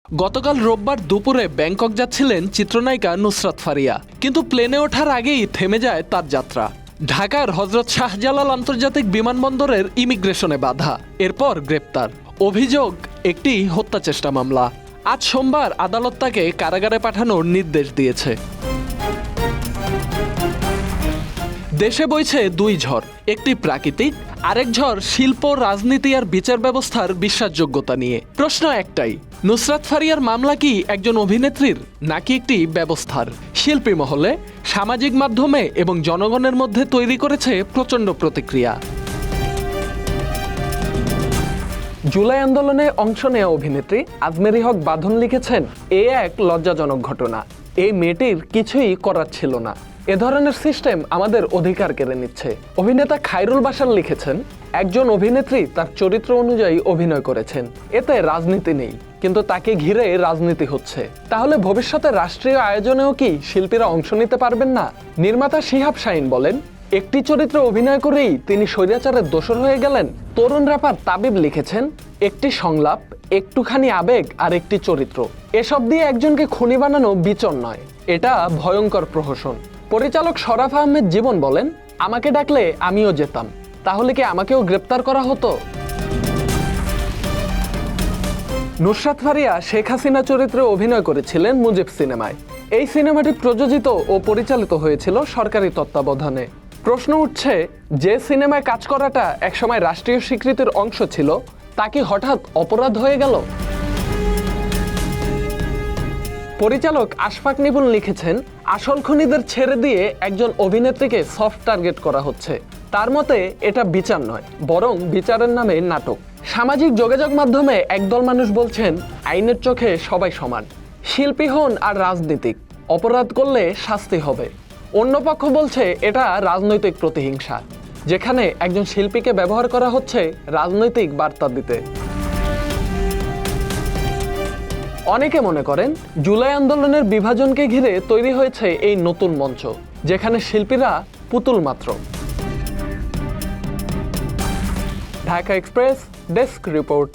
গতকাল রোববার দুপুরে ব্যাংকক যাচ্ছিলেন চিত্রনায়িকা নুসরাত ফারিয়া, কিন্তু প্লেনে ওঠার আগেই থেমে যায় তার যাত্রা। ঢাকার হযরত শাহজালাল আন্তর্জাতিক বিমানবন্দরের ইমিগ্রেশনে বাধা, এরপর গ্রেপ্তার। অভিযোগ একটি হত্যাচেষ্টা মামলা। আজ সোমবার আদালত তাকে কারাগারে পাঠানোর নির্দেশ দিয়েছে। দেশে বইছে দুই ঝড়, একটি প্রাকৃতিক, আরেক ঝড় শিল্প, রাজনীতি আর বিচার ব্যবস্থার বিশ্বাসযোগ্যতা নিয়ে। প্রশ্ন একটাই, নুসরাত ফারিয়ার মামলা কি একজন অভিনেত্রীর নাকি একটি ব্যবস্থার? শিল্পী মহলে, সামাজিক মাধ্যমে এবং জনগণের মধ্যে তৈরি করেছে প্রচণ্ড প্রতিক্রিয়া। জুলাই আন্দোলনে অংশ নেওয়া অভিনেত্রী আজমেরী হক বাঁধন লিখেছেন, এ এক লজ্জাজনক ঘটনা। এই মেয়েটির কিছুই করার ছিল না। এ ধরনের সিস্টেম আমাদের অধিকার কেড়ে নিচ্ছে। অভিনেতা খায়রুল বাশার লিখেছেন, একজন অভিনেত্রী তার চরিত্র অনুযায়ী অভিনয় করেছেন, এতে রাজনীতি নেই, কিন্তু তাকে ঘিরে রাজনীতি হচ্ছে। তাহলে ভবিষ্যতে রাষ্ট্রীয় আয়োজনেও কি শিল্পীরা অংশ নিতে পারবেন না? নির্মাতা শিহাব শাহীন বলেন, একটি চরিত্রে অভিনয় করেই তিনি স্বৈরাচারের দোসর হয়ে গেলেন। তরুণ র্যাপার তাবিব লিখেছেন, একটি সংলাপ, একটুখানি আবেগ আর একটি চরিত্র, এসব দিয়ে একজনকে খুনি বানানো বিচার নয়, এটা ভয়ঙ্কর প্রহসন। পরিচালক শরাফ আহমেদ জীবন বলেন, আমাকে ডাকলে আমিও যেতাম, তাহলে কি আমাকেও গ্রেপ্তার করা হতো? নুসরাত ফারিয়া শেখ হাসিনা চরিত্রে অভিনয় করেছিলেন মুজিব সিনেমায়। এই সিনেমাটি প্রযোজিত ও পরিচালিত হয়েছিল সরকারি তত্ত্বাবধানে। প্রশ্ন উঠছে, যে সিনেমায় কাজ করাটা একসময় রাষ্ট্রীয় স্বীকৃতির অংশ ছিল, তা কি হঠাৎ অপরাধ হয়ে গেল? পরিচালক আশফাক নিপুণ লিখেছেন, আসল খুনিদের ছেড়ে দিয়ে একজন অভিনেত্রীকে সফট টার্গেট করা হচ্ছে। তার মতে এটা বিচার নয়, বরং বিচারের নামে নাটক। সামাজিক যোগাযোগ মাধ্যমে একদল মানুষ বলছেন, আইনের চোখে সবাই সমান, শিল্পী হন আর রাজনীতিক, অপরাধ করলে শাস্তি হবে। অন্য পক্ষ বলছে এটা রাজনৈতিক প্রতিহিংসা, যেখানে একজন শিল্পীকে ব্যবহার করা হচ্ছে রাজনৈতিক বার্তা দিতে। অনেকে মনে করেন, জুলাই আন্দোলনের বিভাজনকে ঘিরে তৈরি হয়েছে এই নতুন মঞ্চ, যেখানে শিল্পীরা পুতুল মাত্র। Dhaka express desk report.